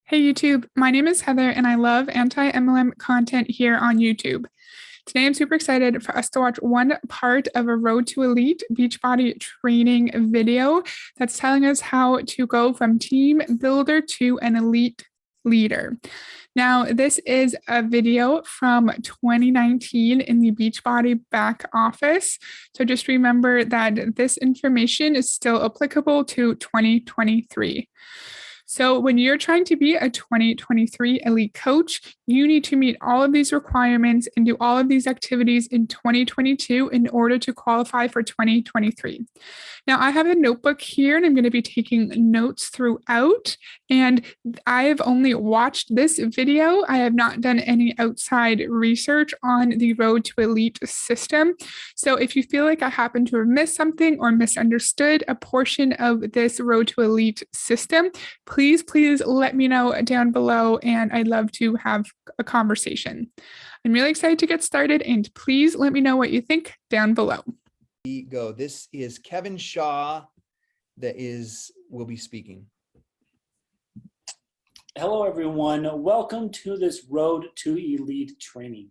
Hey YouTube, my name is Heather and I love anti-MLM content here on YouTube. Today I'm super excited for us to watch one part of a Road to Elite Beachbody training video that's telling us how to go from team builder to an elite leader. Now, this is a video from 2019 in the Beachbody back office. So just remember that this information is still applicable to 2023. So when you're trying to be a 2023 elite coach, you need to meet all of these requirements and do all of these activities in 2022 in order to qualify for 2023. Now, I have a notebook here and I'm going to be taking notes throughout. And I've only watched this video. I have not done any outside research on the Road to Elite system. So if you feel like I happen to have missed something or misunderstood a portion of this Road to Elite system, please let me know down below, and I'd love to have a conversation. I'm really excited to get started, and please let me know what you think down below. Go. This is Kevin Shaw will be speaking. Hello, everyone. Welcome to this Road to Elite training.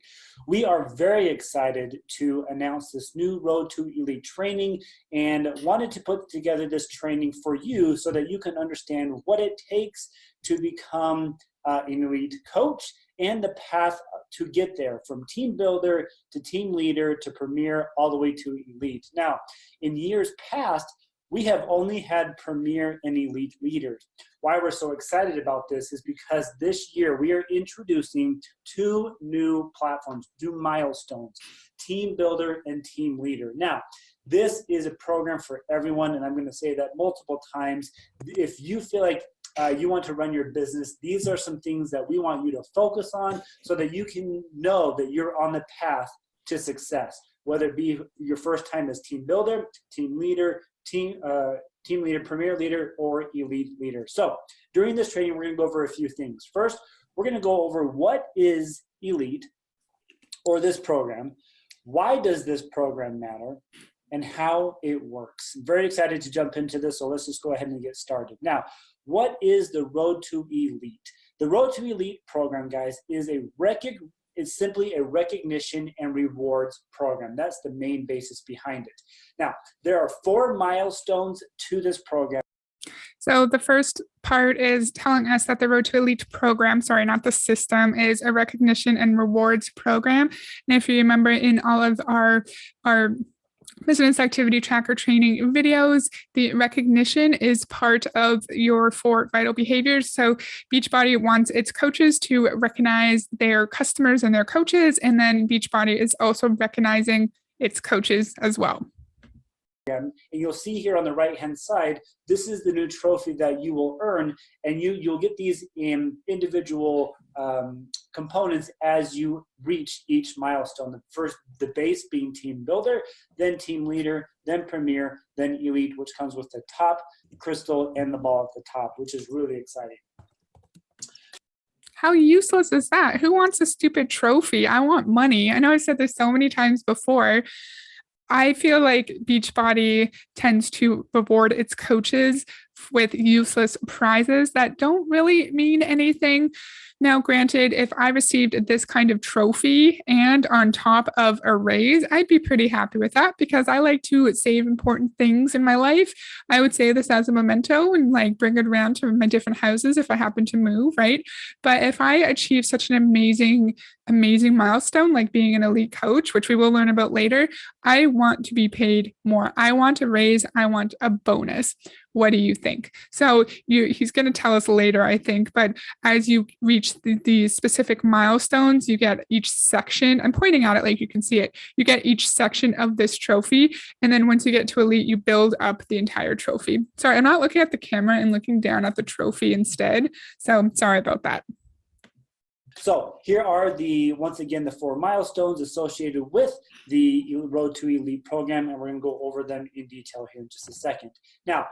We are very excited to announce this new Road to Elite training and wanted to put together this training for you so that you can understand what it takes to become an elite coach and the path to get there from team builder to team leader to premier all the way to elite. Now, in years past, we have only had premier and elite leaders. Why we're so excited about this is because this year we are introducing two new platforms, two milestones, team builder and team leader. Now, this is a program for everyone, and I'm going to say that multiple times. If you feel like you want to run your business, these are some things that we want you to focus on so that you can know that you're on the path to success, whether it be your first time as team builder, team leader, team leader, premier leader, or elite leader. So during this training, we're going to go over a few things. First, we're going to go over what is elite or this program, why does this program matter, and how it works. I'm very excited to jump into this, so let's just go ahead and get started. Now, what is the Road to Elite? The Road to Elite program, guys, is simply a recognition and rewards program. That's the main basis behind it. Now, there are 4 milestones to this program. So the first part is telling us that the Road to Elite program, sorry, not the system, is a recognition and rewards program. And if you remember in all of our business activity tracker training videos, the recognition is part of your 4 vital behaviors. So Beachbody wants its coaches to recognize their customers and their coaches, and then Beachbody is also recognizing its coaches as well. And you'll see here on the right-hand side, this is the new trophy that you will earn, and you'll get these in individual components as you reach each milestone. The base being team builder, then team leader, then premier, then elite, which comes with the top crystal and the ball at the top, which is really exciting. How useless is that? Who wants a stupid trophy? I want money. I know I said this so many times before. I feel like Beachbody tends to reward its coaches with useless prizes that don't really mean anything. Now, granted, if I received this kind of trophy and on top of a raise, I'd be pretty happy with that because I like to save important things in my life. I would say this as a memento and like bring it around to my different houses if I happen to move, right? But if I achieve such an amazing milestone like being an elite coach, which we will learn about later, I want to be paid more. I want a raise. I want a bonus. What do you think? So he's going to tell us later, I think, but as you reach the specific milestones, you get each section. I'm pointing at it like you can see it. You get each section of this trophy. And then once you get to elite, you build up the entire trophy. Sorry, I'm not looking at the camera and looking down at the trophy instead. So I'm sorry about that. So here are once again, the 4 milestones associated with the Road to Elite program, and we're going to go over them in detail here in just a second. Now,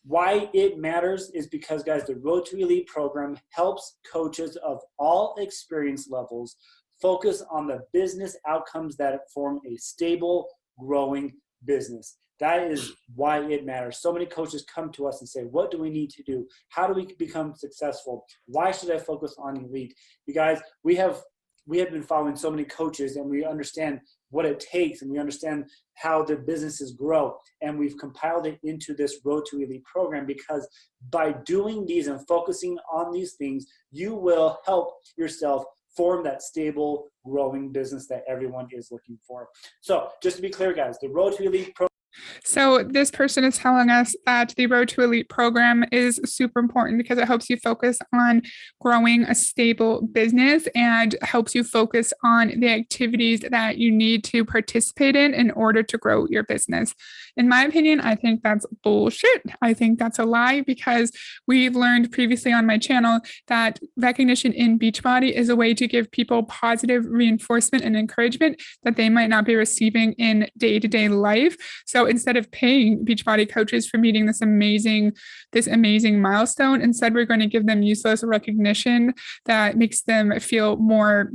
why it matters is because, guys, the Road to Elite program helps coaches of all experience levels focus on the business outcomes that form a stable, growing business. That is why it matters. So many coaches come to us and say, what do we need to do? How do we become successful? Why should I focus on elite? You guys, we have been following so many coaches, and we understand what it takes, and we understand how their businesses grow. And we've compiled it into this Road to Elite program, because by doing these and focusing on these things, you will help yourself form that stable, growing business that everyone is looking for. So just to be clear, guys, the Road to Elite program. So this person is telling us that the Road to Elite program is super important because it helps you focus on growing a stable business and helps you focus on the activities that you need to participate in order to grow your business. In my opinion, I think that's bullshit. I think that's a lie, because we've learned previously on my channel that recognition in Beachbody is a way to give people positive reinforcement and encouragement that they might not be receiving in day-to-day life. So instead of paying Beachbody coaches for meeting this amazing milestone, instead we're going to give them useless recognition that makes them feel more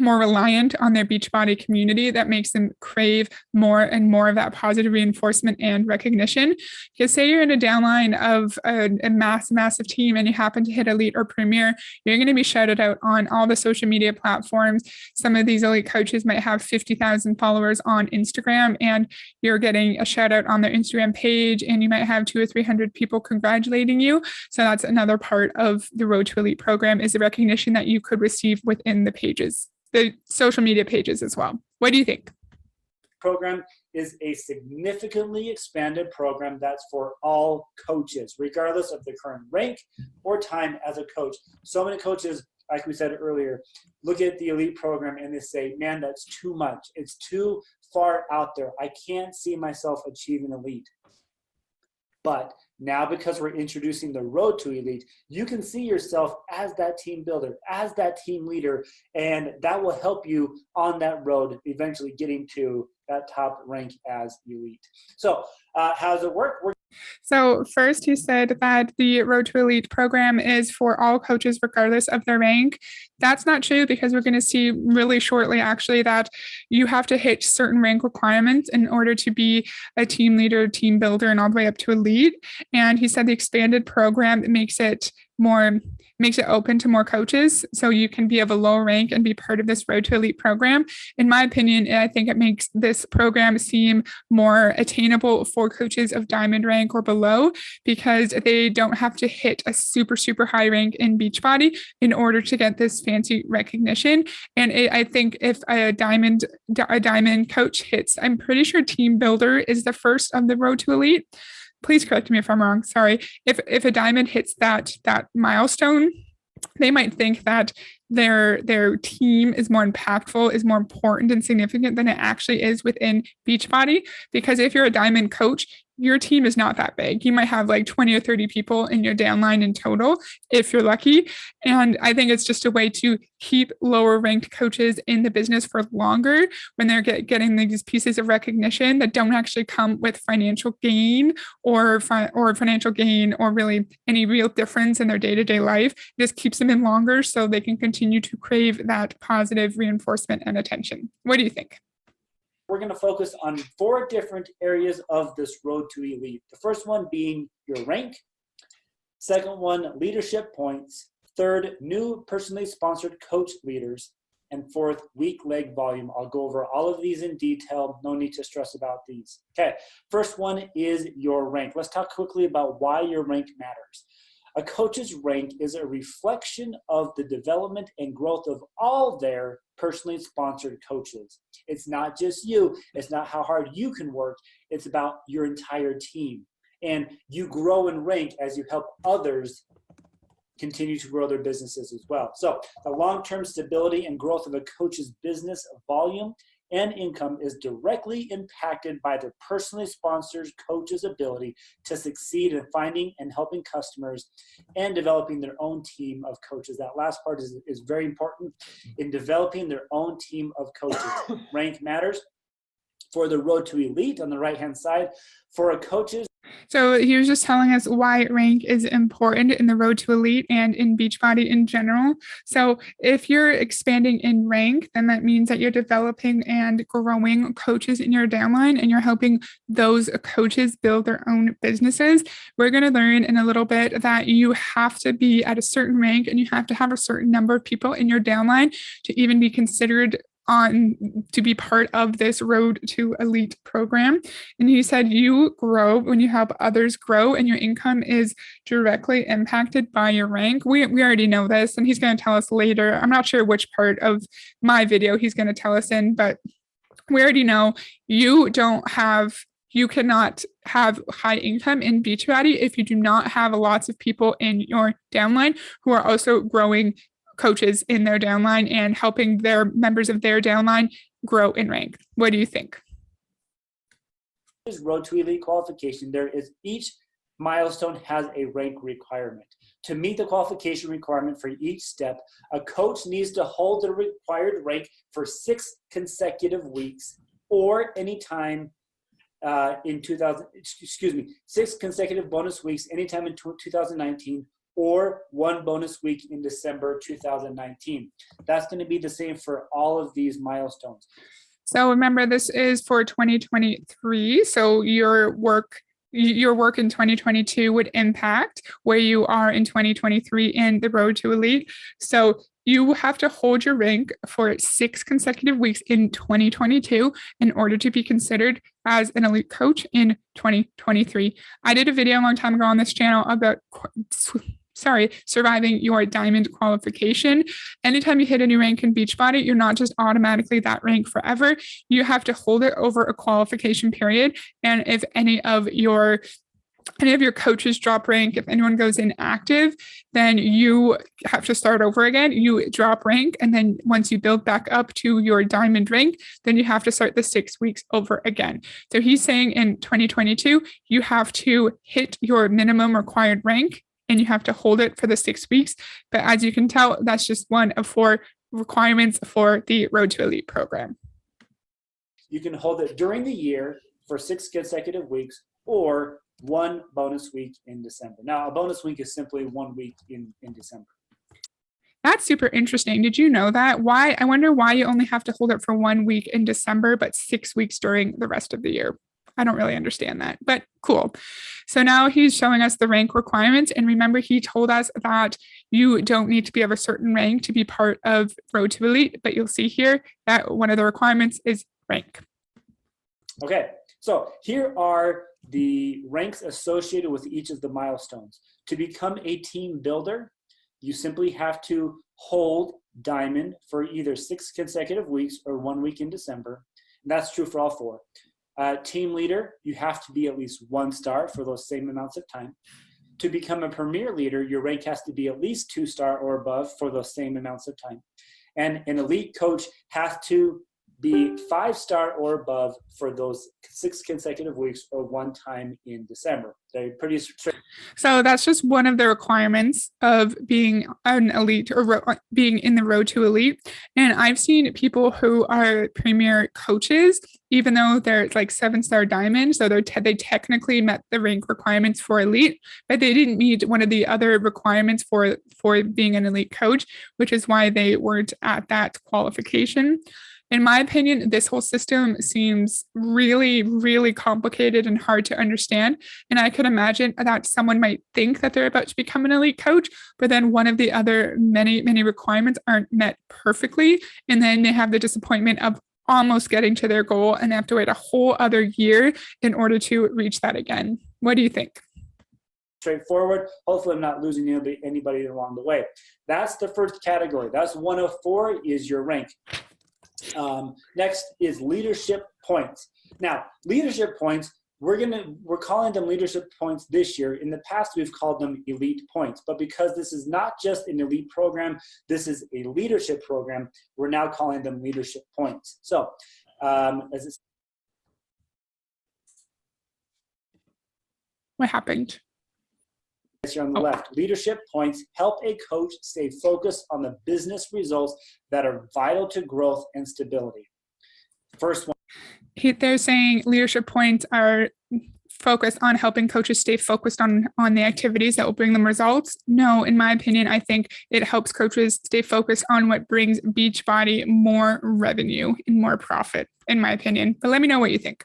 reliant on their Beachbody community, that makes them crave more and more of that positive reinforcement and recognition. Because say you're in a downline of a massive team and you happen to hit elite or premier, you're going to be shouted out on all the social media platforms. Some of these elite coaches might have 50,000 followers on Instagram, and you're getting a shout out on their Instagram page, and you might have 200 or 300 people congratulating you. So that's another part of the Road to Elite program, is the recognition that you could receive within the pages, the social media pages as well. What do you think? Program is a significantly expanded program that's for all coaches, regardless of their current rank or time as a coach. So many coaches, like we said earlier, look at the elite program and they say, man, that's too much. It's too far out there. I can't see myself achieving elite. But now, because we're introducing the Road to Elite, you can see yourself as that team builder, as that team leader, and that will help you on that road, eventually getting to that top rank as elite. So how does it work? So first, you said that the Road to Elite program is for all coaches, regardless of their rank. That's not true, because we're going to see really shortly, actually, that you have to hit certain rank requirements in order to be a team leader, team builder, and all the way up to elite. And he said the expanded program makes it open to more coaches, so you can be of a low rank and be part of this Road to Elite program. In my opinion, I think it makes this program seem more attainable for coaches of diamond rank or below, because they don't have to hit a super high rank in Beachbody in order to get this fancy recognition. And I think if a diamond coach hits, I'm pretty sure team builder is the first of the Road to Elite. Please correct me if I'm wrong. Sorry. If a diamond hits that milestone, they might think that their team is more impactful, is more important and significant than it actually is within Beachbody. Because if you're a diamond coach, your team is not that big. You might have like 20 or 30 people in your downline in total, if you're lucky. And I think it's just a way to keep lower ranked coaches in the business for longer when they're getting these pieces of recognition that don't actually come with financial gain or really any real difference in their day-to-day life. It just keeps them in longer so they can continue to crave that positive reinforcement and attention. What do you think? We're going to focus on 4 different areas of this Road to Elite. The first one being your rank. Second one, leadership points. Third, new personally sponsored coach leaders. And fourth, weak leg volume. I'll go over all of these in detail. No need to stress about these. Okay, first one is your rank. Let's talk quickly about why your rank matters. A coach's rank is a reflection of the development and growth of all their personally sponsored coaches. It's not just you. It's not how hard you can work. It's about your entire team. And you grow in rank as you help others continue to grow their businesses as well. So the long-term stability and growth of a coach's business volume and income is directly impacted by their personally sponsored coach's ability to succeed in finding and helping customers and developing their own team of coaches. That last part is very important in developing their own team of coaches. Rank matters. For the Road to Elite on the right-hand side, for a coach's So he was just telling us why rank is important in the road to elite and in Beachbody in general. So if you're expanding in rank, then that means that you're developing and growing coaches in your downline and you're helping those coaches build their own businesses. We're going to learn in a little bit that you have to be at a certain rank and you have to have a certain number of people in your downline to even be considered on to be part of this road to elite program. And he said you grow when you help others grow and your income is directly impacted by your rank. We already know this and he's going to tell us later. I'm not sure which part of my video he's going to tell us in, but we already know you cannot have high income in Beachbody if you do not have lots of people in your downline who are also growing coaches in their downline and helping their members of their downline grow in rank. What do you think? Road to elite qualification, each milestone has a rank requirement. To meet the qualification requirement for each step, a coach needs to hold the required rank for 6 consecutive weeks or any time in 6 consecutive bonus weeks anytime in 2019 or 1 bonus week in December 2019. That's going to be the same for all of these milestones. So remember, this is for 2023. So your work in 2022 would impact where you are in 2023 in the road to elite. So you have to hold your rank for 6 consecutive weeks in 2022 in order to be considered as an elite coach in 2023. I did a video a long time ago on this channel about surviving your diamond qualification. Anytime you hit a new rank in Beachbody, you're not just automatically that rank forever. You have to hold it over a qualification period. And if any of your coaches drop rank, if anyone goes inactive, then you have to start over again. You drop rank. And then once you build back up to your diamond rank, then you have to start the 6 weeks over again. So he's saying in 2022, you have to hit your minimum required rank and you have to hold it for the 6 weeks. But as you can tell, that's just one of 4 requirements for the Road to Elite program. You can hold it during the year for 6 consecutive weeks or 1 bonus week in December. Now, a bonus week is simply 1 week in December. That's super interesting. Did you know that? I wonder why you only have to hold it for 1 week in December, but 6 weeks during the rest of the year. I don't really understand that, but cool. So now he's showing us the rank requirements. And remember, he told us that you don't need to be of a certain rank to be part of Road to Elite, but you'll see here that one of the requirements is rank. Okay, so here are the ranks associated with each of the milestones. To become a team builder, you simply have to hold diamond for either 6 consecutive weeks or 1 week in December. And that's true for all 4. Team leader, you have to be at least 1 star for those same amounts of time. To become a premier leader, your rank has to be at least 2 star or above for those same amounts of time. And an elite coach has to be 5 star or above for those 6 consecutive weeks or 1 time in December. They're pretty strict. So that's just one of the requirements of being an elite or being in the Road to Elite. And I've seen people who are premier coaches, even though they're like 7-star diamond, so they technically met the rank requirements for elite, but they didn't meet one of the other requirements for being an elite coach, which is why they weren't at that qualification. In my opinion, this whole system seems really, really complicated and hard to understand. And I could imagine that someone might think that they're about to become an elite coach, but then one of the other many, many requirements aren't met perfectly. And then they have the disappointment of almost getting to their goal and they have to wait a whole other year in order to reach that again. What do you think? Straightforward. Hopefully I'm not losing anybody along the way. That's the first category. That's 1 of 4 is your rank. Next is leadership points. Now, leadership points, we're calling them leadership points this year. In the past, we've called them elite points, but because this is not just an elite program, this is a leadership program, we're now calling them leadership points. So, what happened? Here on the left, leadership points help a coach stay focused on the business results that are vital to growth and stability. First one. They're saying leadership points are focus on helping coaches stay focused on the activities that will bring them results? No, in my opinion, I think it helps coaches stay focused on what brings Beachbody more revenue and more profit, in my opinion. But let me know what you think.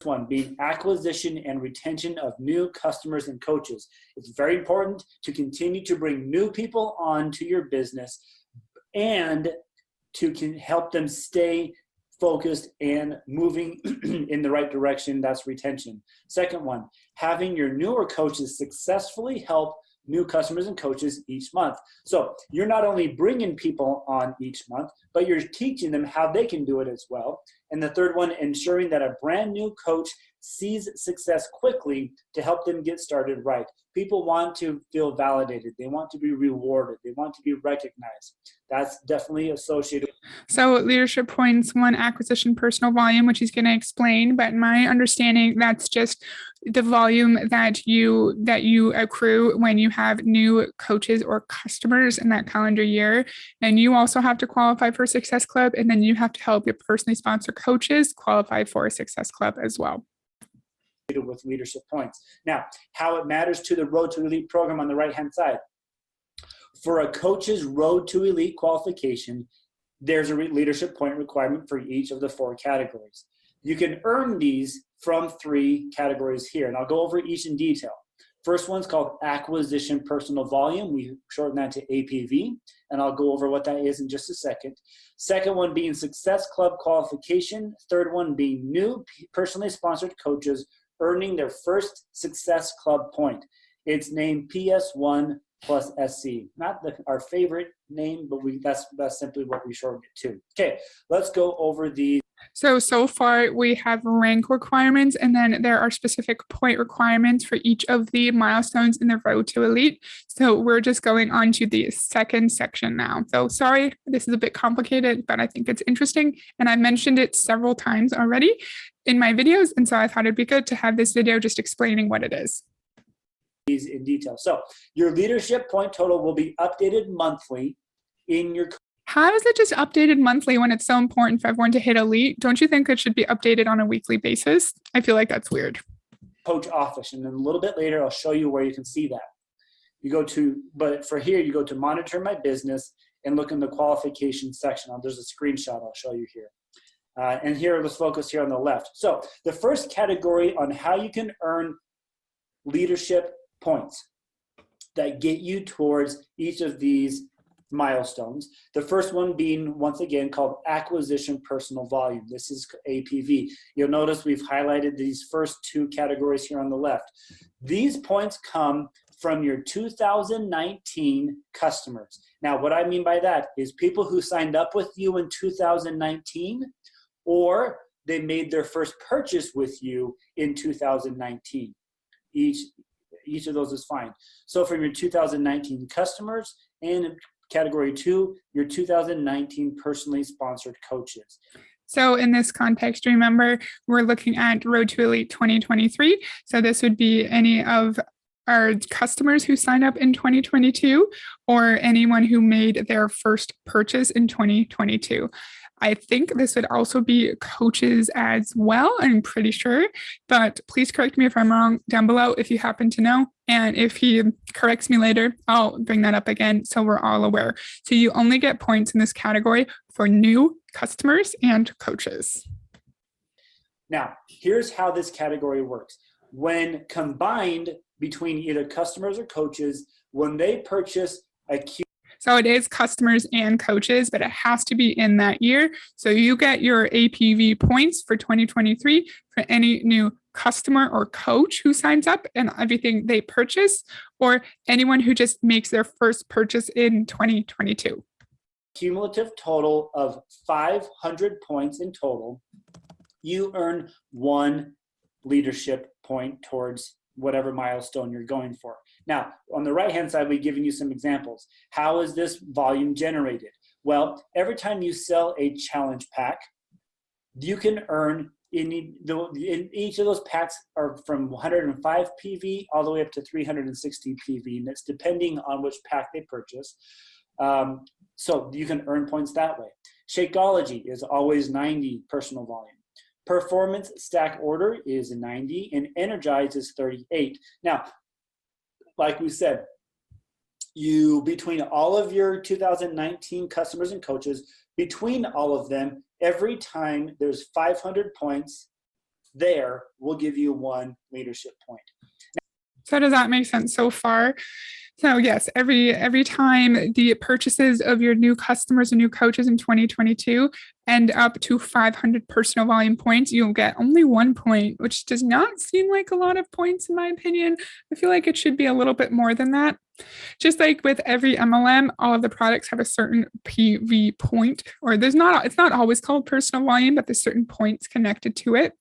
One being acquisition and retention of new customers and coaches. It's very important to continue to bring new people onto your business and to help them stay focused and moving in the right direction. That's retention. Second one, having your newer coaches successfully help new customers and coaches each month. So you're not only bringing people on each month, but you're teaching them how they can do it as well. And the third one, ensuring that a brand new coach sees success quickly to help them get started right. People want to feel validated. They want to be rewarded. They want to be recognized. That's definitely associated. So leadership points, 1, acquisition personal volume, which he's going to explain. But my understanding, that's just the volume that you accrue when you have new coaches or customers in that calendar year. And you also have to qualify for a Success Club, and then you have to help your personally sponsored coaches qualify for a Success Club as well. With leadership points. Now, how it matters to the Road to Elite program on the right-hand side. For a coach's Road to Elite qualification, there's a leadership point requirement for each of the 4 categories. You can earn these from 3 categories here, and I'll go over each in detail. First one's called acquisition personal volume. We shorten that to APV, and I'll go over what that is in just a second. Second one being Success Club qualification. Third one being new personally sponsored coaches earning their first Success Club point. It's named PS1 plus SC. Not our favorite name, but that's simply what we shortened it to. Okay, let's go over these. So far we have rank requirements, and then there are specific point requirements for each of the milestones in the Road to Elite. So we're just going on to the second section now. So sorry, this is a bit complicated, but I think it's interesting. And I mentioned it several times already in my videos. And so I thought it'd be good to have this video just explaining what it is. In detail. So your leadership point total will be updated monthly in your. How is it just updated monthly when it's so important for everyone to hit elite? Don't you think it should be updated on a weekly basis? I feel like that's weird. Coach office, and then a little bit later, I'll show you where you can see that. You go to, but for here, you go to monitor my business and look in the qualification section. There's a screenshot I'll show you here. And here, let's focus here on the left. So the first category on how you can earn leadership points that get you towards each of these milestones. The first one being, once again, called acquisition personal volume. This is APV. You'll notice we've highlighted these first 2 categories here on the left. These points come from your 2019 customers. Now, what I mean by that is people who signed up with you in 2019, or they made their first purchase with you in 2019. Each of those is fine. So from your 2019 customers, and in category 2, your 2019 personally sponsored coaches. So in this context, remember, we're looking at Road to Elite 2023. So this would be any of our customers who signed up in 2022, or anyone who made their first purchase in 2022. I think this would also be coaches as well, I'm pretty sure, but please correct me if I'm wrong down below if you happen to know. And if he corrects me later, I'll bring that up again so we're all aware. So you only get points in this category for new customers and coaches. Now, here's how this category works. When combined between either customers or coaches, when they purchase a So it is customers and coaches, but it has to be in that year. So you get your APV points for 2023 for any new customer or coach who signs up and everything they purchase, or anyone who just makes their first purchase in 2022. Cumulative total of 500 points in total, you earn 1 leadership point towards whatever milestone you're going for. Now, on the right-hand side, we've given you some examples. How is this volume generated? Well, every time you sell a challenge pack, you can earn, in each of those packs are from 105 PV all the way up to 360 PV, and it's depending on which pack they purchase. So you can earn points that way. Shakeology is always 90 personal volume. Performance Stack Order is 90, and Energize is 38. Now, like we said, between all of your 2019 customers and coaches, between all of them, every time there's 500 points there, we'll give you 1 leadership point. So does that make sense so far? So yes, every time the purchases of your new customers and new coaches in 2022 end up to 500 personal volume points, you'll get only 1 point, which does not seem like a lot of points in my opinion. I feel like it should be a little bit more than that. Just like with every MLM, all of the products have a certain PV point, or it's not always called personal volume, but there's certain points connected to it.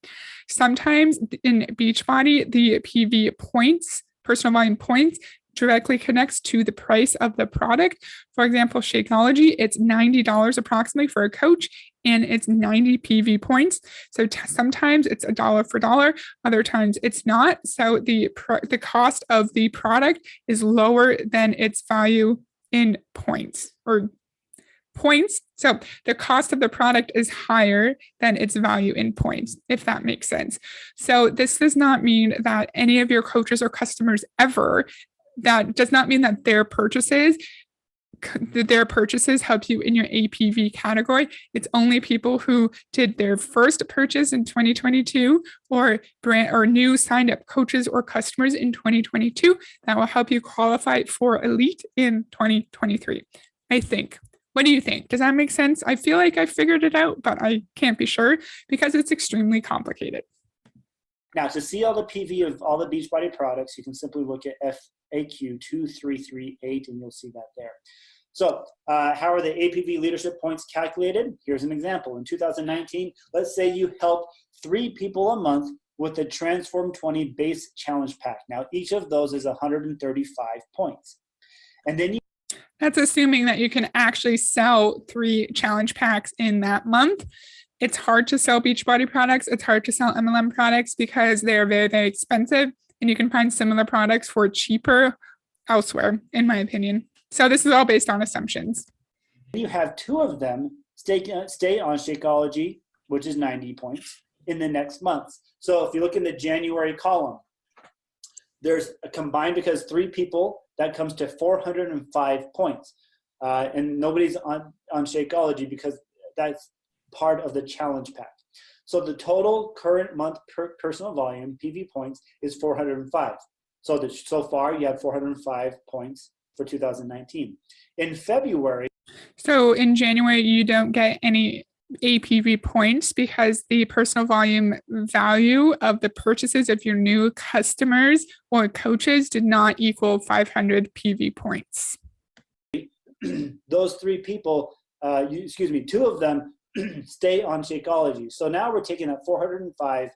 Sometimes in Beachbody, the PV points, personal volume points, directly connects to the price of the product. For example, Shakeology, it's $90 approximately for a coach, and it's 90 PV points. So sometimes it's $1 for $1, other times it's not. So the cost of the product is lower than its value in points or points. So the cost of the product is higher than its value in points, if that makes sense. So this does not mean that any of your coaches or customers ever, that does not mean that their purchases help you in your APV category. It's only people who did their first purchase in 2022 or new signed up coaches or customers in 2022 that will help you qualify for Elite in 2023, I think. What do you think? Does that make sense? I feel like I figured it out, but I can't be sure because it's extremely complicated. Now, to see all the PV of all the Beachbody products, you can simply look at FAQ 2338 and you'll see that there. So how are the APV leadership points calculated? Here's an example. In 2019, let's say you help 3 people a month with the Transform 20 base challenge pack. Now, each of those is 135 points. And then that's assuming that you can actually sell 3 challenge packs in that month. It's hard to sell Beachbody products. It's hard to sell MLM products because they're very, very expensive, and you can find similar products for cheaper elsewhere, in my opinion. So this is all based on assumptions. You have 2 of them stay on Shakeology, which is 90 points, in the next month. So if you look in the January column, there's a combined, because 3 people, that comes to 405 points. And nobody's on Shakeology because that's part of the challenge pack. So the total current month personal volume, PV points, is 405. So far you have 405 points for 2019. In February. So in January, you don't get any APV points because the personal volume value of the purchases of your new customers or coaches did not equal 500 PV points. Those 3 people, 2 of them stay on Shakeology. So now we're taking that 405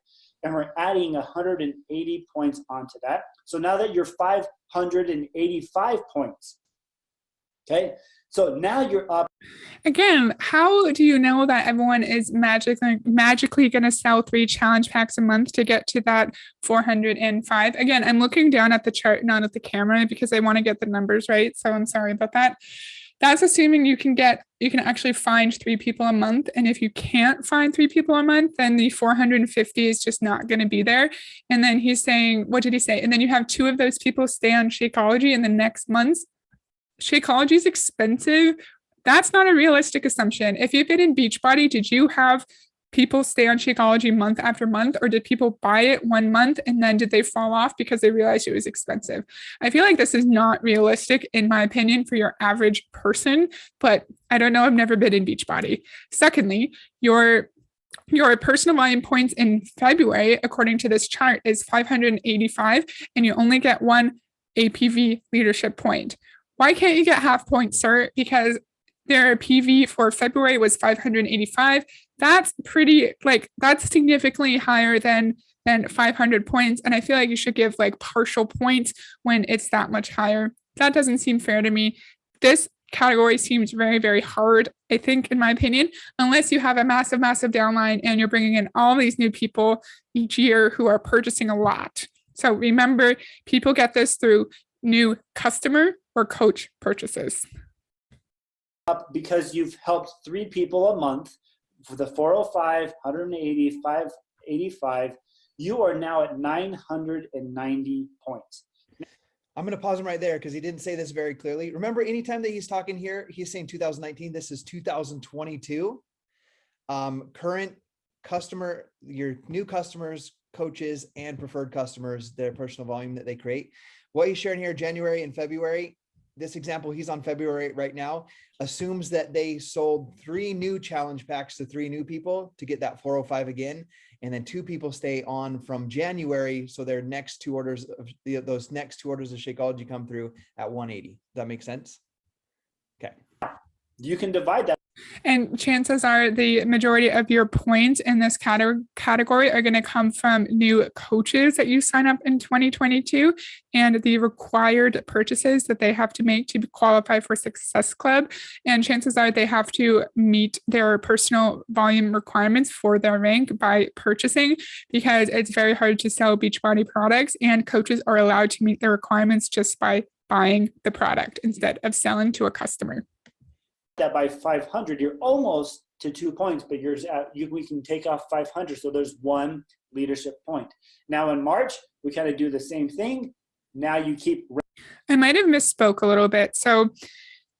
and we're adding 180 points onto that. So now that you're 585 points, okay? So now you're up. Again, how do you know that everyone is magically going to sell 3 challenge packs a month to get to that 405? Again, I'm looking down at the chart, not at the camera, because I want to get the numbers right. So I'm sorry about that. That's assuming you can actually find 3 people a month. And if you can't find 3 people a month, then the 450 is just not going to be there. And then he's saying, what did he say? And then you have 2 of those people stay on Shakeology in the next months. Shakeology is expensive. That's not a realistic assumption. If you've been in Beachbody, did you have people stay on Shakeology month after month, or did people buy it 1 month and then did they fall off because they realized it was expensive? I feel like this is not realistic, in my opinion, for your average person, but I don't know. I've never been in Beachbody. Secondly, your personal volume points in February, according to this chart, is 585, and you only get 1 APV leadership point. Why can't you get half points, sir? Because their PV for February was 585. That's that's significantly higher than 500 points. And I feel like you should give partial points when it's that much higher. That doesn't seem fair to me. This category seems very, very hard, I think, in my opinion, unless you have a massive, massive downline and you're bringing in all these new people each year who are purchasing a lot. So remember, people get this through new customer or coach purchases. Because you've helped 3 people a month for the 405, 180, 585, you are now at 990 points. I'm going to pause him right there because he didn't say this very clearly. Remember, anytime that he's talking here, he's saying 2019. This is 2022. Current customer, your new customers, coaches, and preferred customers, their personal volume that they create. What he's sharing here, January and February, this example, he's on February right now, assumes that they sold 3 new challenge packs to 3 new people to get that 405 again. And then 2 people stay on from January. So their next 2 orders of those next 2 orders of Shakeology come through at 180. Does that make sense? Okay. You can divide that. And chances are the majority of your points in this category are going to come from new coaches that you sign up in 2022 and the required purchases that they have to make to qualify for Success Club. And chances are they have to meet their personal volume requirements for their rank by purchasing, because it's very hard to sell Beachbody products, and coaches are allowed to meet their requirements just by buying the product instead of selling to a customer. That by 500, you're almost to 2 points, but we can take off 500. So there's 1 leadership point. Now in March, we kind of do the same thing. Now you keep. I might have misspoke a little bit. So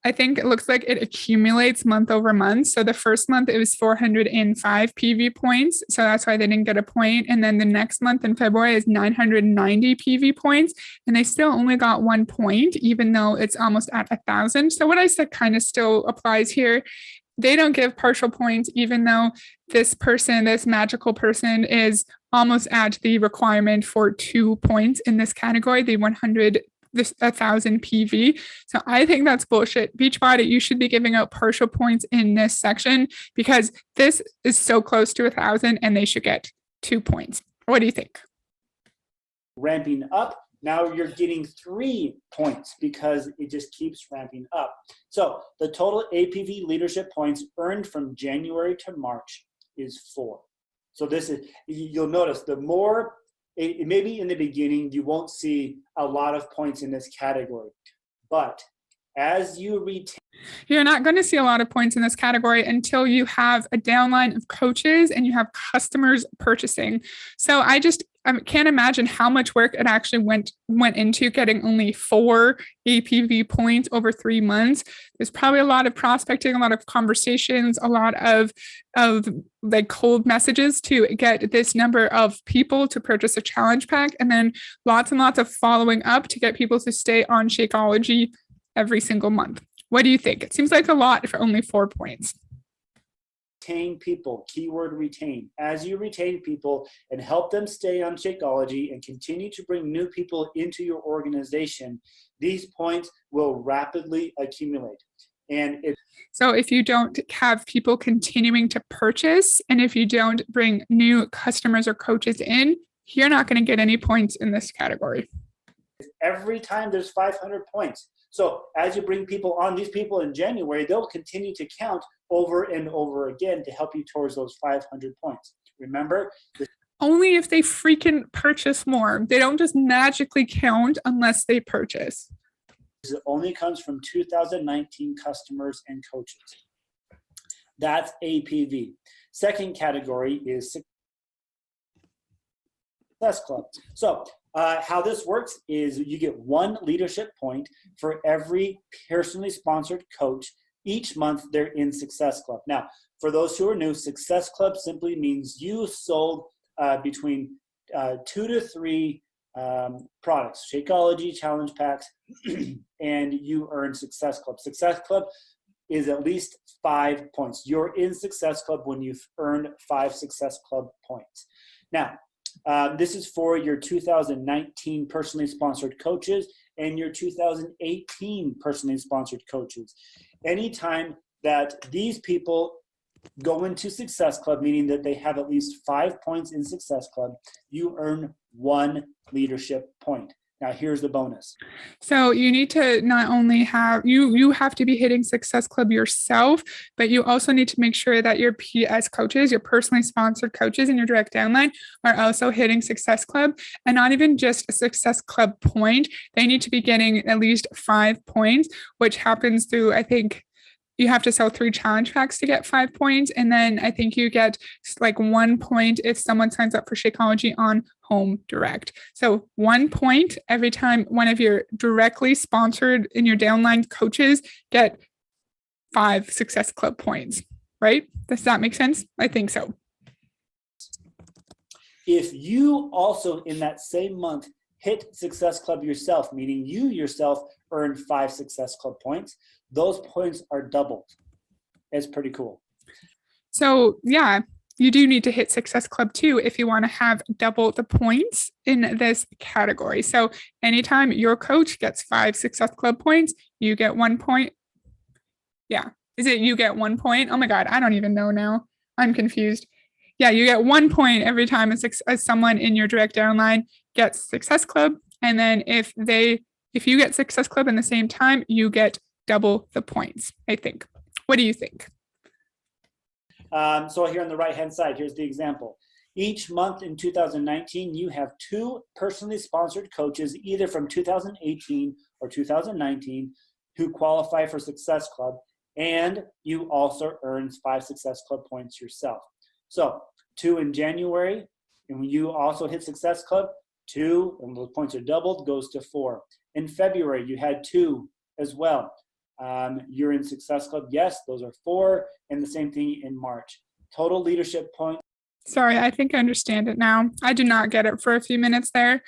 I think it looks like it accumulates month over month. So the first month it was 405 PV points. So that's why they didn't get a point. And then the next month in February is 990 PV points. And they still only got 1 point, even though it's almost at 1,000. So what I said kind of still applies here. They don't give partial points, even though this person, this magical person, is almost at the requirement for 2 points in this category, the 1,000 PV. So I think that's bullshit. Beachbody, you should be giving out partial points in this section because this is so close to 1,000 and they should get 2 points. What do you think? Ramping up. Now you're getting 3 points because it just keeps ramping up. So the total APV leadership points earned from January to March is 4. So this is, you'll notice the more, maybe in the beginning, you won't see a lot of points in this category, but as you retain. You're not going to see a lot of points in this category until you have a downline of coaches and you have customers purchasing. So I can't imagine how much work it actually went into getting only 4 APV points over 3 months. There's probably a lot of prospecting, a lot of conversations, a lot of like cold messages to get this number of people to purchase a challenge pack, and then lots and lots of following up to get people to stay on Shakeology every single month. What do you think? It seems like a lot for only 4 points. Retain people, keyword retain. As you retain people and help them stay on Shakeology and continue to bring new people into your organization, these points will rapidly accumulate. So if you don't have people continuing to purchase, and if you don't bring new customers or coaches in, you're not going to get any points in this category. Every time there's 500 points. So as you bring people on, these people in January, they'll continue to count over and over again to help you towards those 500 points. Remember? Only if they freaking purchase more. They don't just magically count unless they purchase. It only comes from 2019 customers and coaches. That's APV. Second category is Success Club. So how this works is you get 1 leadership point for every personally sponsored coach each month they're in Success Club. Now, for those who are new, Success Club simply means you sold between 2 to 3 products, Shakeology, challenge packs, and you earn Success Club. Success Club is at least 5 points. You're in Success Club when you've earned 5 Success Club points. Now, this is for your 2019 personally sponsored coaches and your 2018 personally sponsored coaches. Anytime that these people go into Success Club, meaning that they have at least 5 points in Success Club, you earn 1 leadership point. Now here's the bonus. So you need to not only have, you have to be hitting Success Club yourself, but you also need to make sure that your PS coaches, your personally sponsored coaches and your direct downline are also hitting Success Club, and not even just a Success Club point. They need to be getting at least 5 points, which happens through, I think, you have to sell 3 challenge packs to get 5 points. And then I think you get like 1 point if someone signs up for Shakeology on Home Direct. So 1 point every time one of your directly sponsored in your downline coaches get 5 Success Club points, right? Does that make sense? I think so. If you also in that same month hit Success Club yourself, meaning you yourself earned 5 Success Club points, those points are doubled. It's pretty cool. So yeah, you do need to hit Success Club too if you want to have double the points in this category. So anytime your coach gets 5 Success Club points, you get 1 point. Yeah. Is it you get 1 point? Oh my God, I don't even know now. I'm confused. Yeah, you get 1 point every time as someone in your direct downline gets Success Club. And then if you get Success Club in the same time, you get double the points, I think. What do you think? So here on the right-hand side, here's the example. Each month in 2019, you have 2 personally sponsored coaches, either from 2018 or 2019, who qualify for Success Club, and you also earn 5 Success Club points yourself. So 2 in January, and when you also hit Success Club, 2, and those points are doubled, goes to 4. In February, you had 2 as well. You're in Success Club, yes, those are 4, and the same thing in March. Total leadership point. Sorry, I think I understand it now. I did not get it for a few minutes there.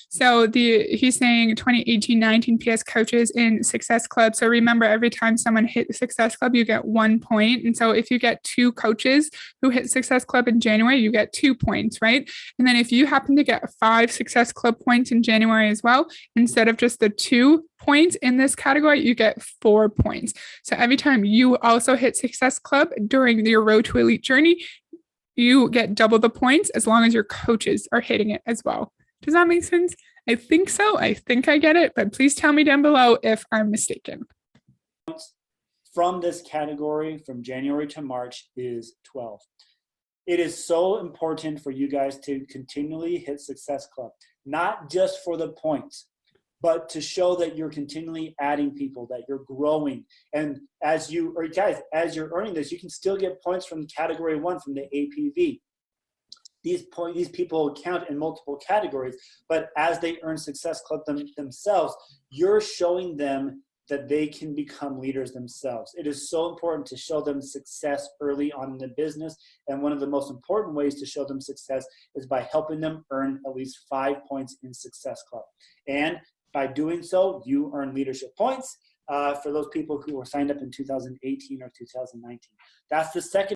So he's saying 2018-19 PS coaches in Success Club. So remember, every time someone hit Success Club, you get 1 point. And so if you get 2 coaches who hit Success Club in January, you get 2 points, right? And then if you happen to get 5 Success Club points in January as well, instead of just the 2 points in this category, you get 4 points. So every time you also hit Success Club during your Road to Elite journey, you get double the points as long as your coaches are hitting it as well. Does that make sense? I think so. I think I get it, but please tell me down below if I'm mistaken. From this category from January to March is 12. It is so important for you guys to continually hit Success Club, not just for the points, but to show that you're continually adding people, that you're growing. And as you're earning this, you can still get points from category 1 from the APV. These people count in multiple categories, but as they earn Success Club themselves, you're showing them that they can become leaders themselves. It is so important to show them success early on in the business, and one of the most important ways to show them success is by helping them earn at least 5 points in Success Club. And by doing so, you earn leadership points for those people who were signed up in 2018 or 2019. That's the second.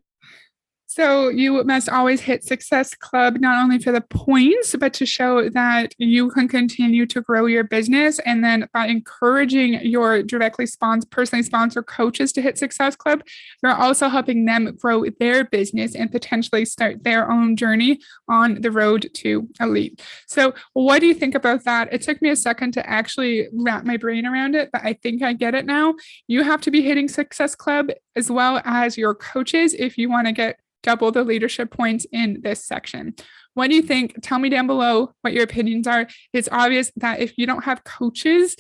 So you must always hit Success Club, not only for the points, but to show that you can continue to grow your business. And then by encouraging your personally sponsored coaches to hit Success Club, you're also helping them grow their business and potentially start their own journey on the road to elite. So what do you think about that? It took me a second to actually wrap my brain around it, but I think I get it now. You have to be hitting Success Club as well as your coaches if you want to get double the leadership points in this section. What do you think? Tell me down below what your opinions are. It's obvious that if you don't have coaches,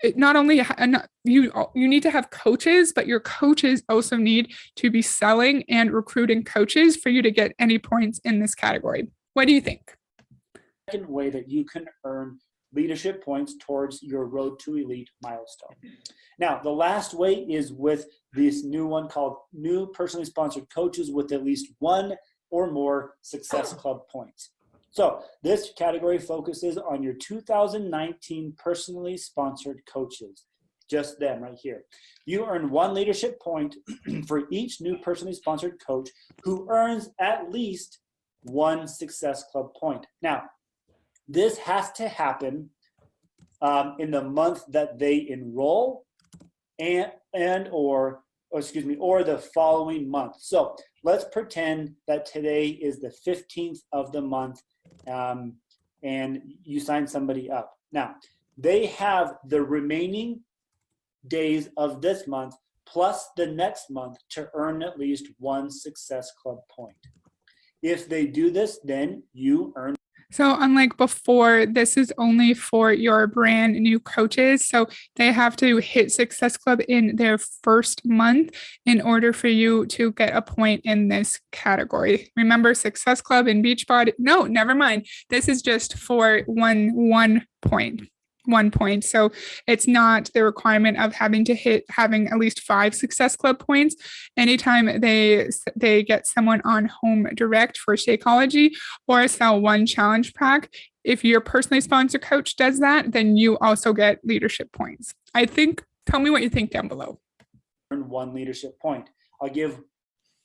you need to have coaches, but your coaches also need to be selling and recruiting coaches for you to get any points in this category. What do you think? Second way that you can earn leadership points towards your Road to Elite milestone. Now, the last way is with this new one called New Personally Sponsored Coaches with at least 1 or more Success Club points. So this category focuses on your 2019 personally sponsored coaches, just them right here. You earn 1 leadership point for each new personally sponsored coach who earns at least 1 Success Club point. Now, this has to happen in the month that they enroll or the following month. So let's pretend that today is the 15th of the month and you sign somebody up. Now, they have the remaining days of this month plus the next month to earn at least 1 Success Club point. If they do this, then you earn. So unlike before, this is only for your brand new coaches. So they have to hit Success Club in their first month in order for you to get a point in this category. Remember, Success Club and Beachbody. No, never mind. This is just for one point. 1 point. So it's not the requirement of having at least 5 Success Club points. Anytime they get someone on Home Direct for Shakeology or sell one challenge pack, if your personally sponsored coach does that, then you also get leadership points. Tell me what you think down below. Earn 1 leadership point. I'll give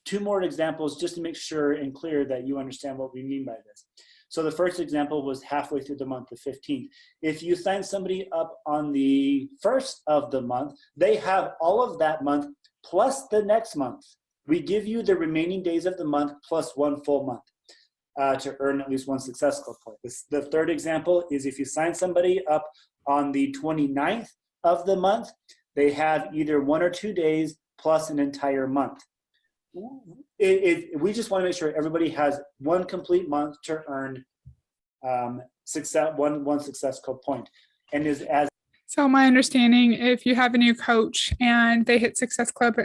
2 more examples just to make sure and clear that you understand what we mean by this. So the first example was halfway through the month, the 15th. If you sign somebody up on the 1st of the month, they have all of that month plus the next month. We give you the remaining days of the month plus 1 full month to earn at least 1 Success Club point. The third example is if you sign somebody up on the 29th of the month, they have either 1 or 2 days plus an entire month. We just want to make sure everybody has 1 complete month to earn one Success Club point. And so my understanding, if you have a new coach and they hit Success Club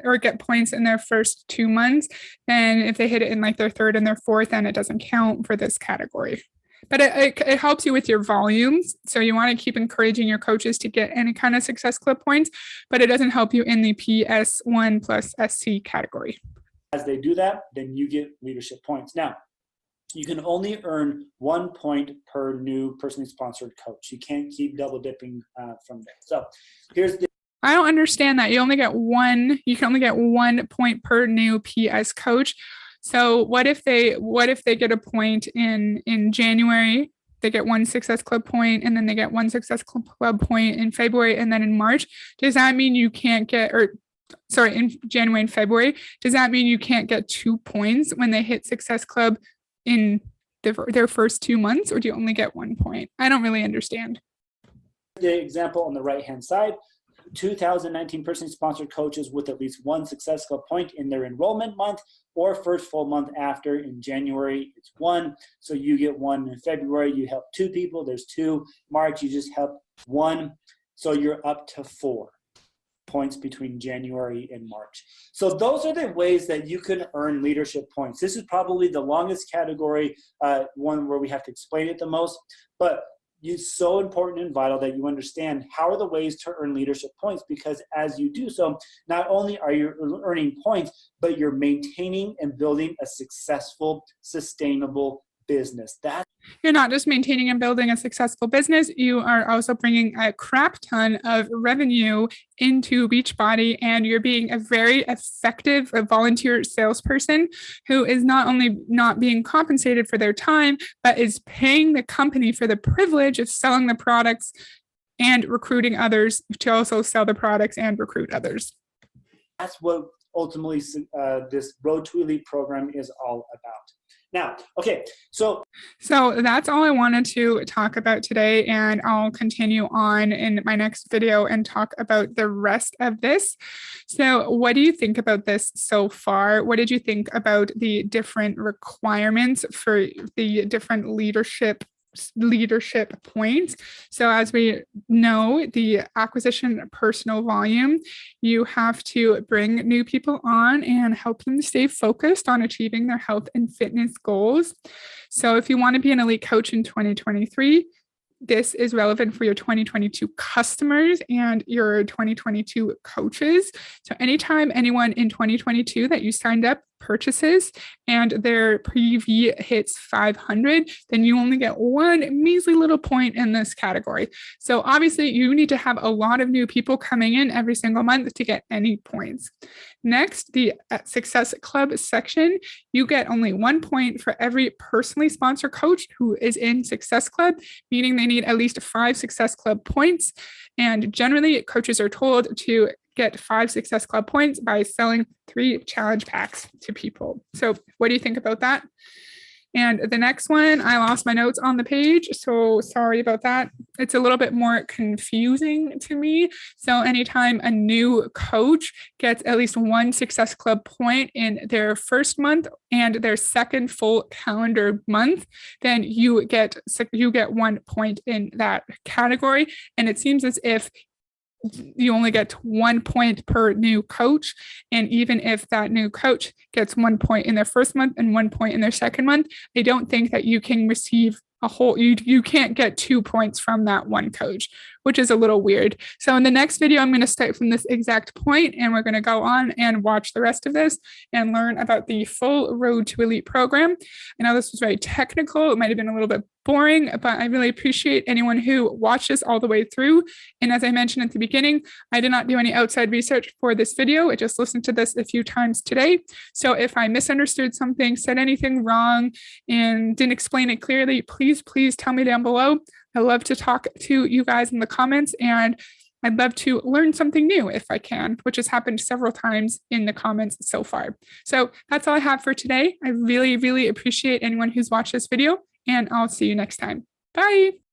or get points in their first 2 months, then if they hit it in like their 3rd and their 4th, then it doesn't count for this category. But it helps you with your volumes. So you want to keep encouraging your coaches to get any kind of Success Club points, but it doesn't help you in the PS1 plus SC category. As they do that, then you get leadership points. Now, you can only earn 1 point per new personally sponsored coach. You can't keep double dipping from there. So I don't understand that. You can only get 1 point per new PS coach. So what if they get a point in January, they get 1 Success Club point, and then they get 1 Success Club point in February, and then in March? Does that mean you can't get, in January and February, does that mean you can't get 2 points when they hit Success Club in their first 2 months, or do you only get 1 point? I don't really understand. The example on the right-hand side, 2019 personally sponsored coaches with at least 1 Success Club point in their enrollment month or first full month after. In January, it's 1. So you get 1 in February. You help 2 people. There's 2. March, you just help 1. So you're up to 4 points between January and March. So those are the ways that you can earn leadership points. This is probably the longest category, one where we have to explain it the most, but it's so important and vital that you understand how are the ways to earn leadership points, because as you do so, not only are you earning points, but you're maintaining and building a successful, sustainable business. You're not just maintaining and building a successful business, you are also bringing a crap ton of revenue into Beachbody, and you're being a very effective volunteer salesperson who is not only not being compensated for their time, but is paying the company for the privilege of selling the products and recruiting others to also sell the products and recruit others. That's what ultimately this Road to Elite program is all about. Now, okay, so that's all I wanted to talk about today, and I'll continue on in my next video and talk about the rest of this. So what do you think about this so far? What did you think about the different requirements for the different leadership points? So as we know, the acquisition personal volume, you have to bring new people on and help them stay focused on achieving their health and fitness goals. So if you want to be an elite coach in 2023, this is relevant for your 2022 customers and your 2022 coaches. So anytime anyone in 2022 that you signed up purchases and their PV hits 500, then you only get 1 measly little point in this category. So obviously you need to have a lot of new people coming in every single month to get any points. Next, the Success Club section, you get only 1 point for every personally sponsored coach who is in Success Club, meaning they need at least 5 Success Club points. And generally, coaches are told to get 5 Success Club points by selling 3 challenge packs to people. So what do you think about that? And the next one, I lost my notes on the page, so sorry about that. It's a little bit more confusing to me. So anytime a new coach gets at least one Success Club point in their first month and their second full calendar month, then you get 1 point in that category. And it seems as if you only get 1 point per new coach. And even if that new coach gets 1 point in their first month and 1 point in their second month, I don't think that you can receive a whole, you can't get 2 points from that one coach, which is a little weird. So in the next video, I'm going to start from this exact point, and we're going to go on and watch the rest of this and learn about the full Road to Elite program. I know this was very technical. It might have been a little bit boring, but I really appreciate anyone who watched this all the way through. And as I mentioned at the beginning, I did not do any outside research for this video. I just listened to this a few times today. So if I misunderstood something, said anything wrong, and didn't explain it clearly, please tell me down below. I love to talk to you guys in the comments, and I'd love to learn something new if I can, which has happened several times in the comments so far. So that's all I have for today. I really appreciate anyone who's watched this video, and I'll see you next time. Bye.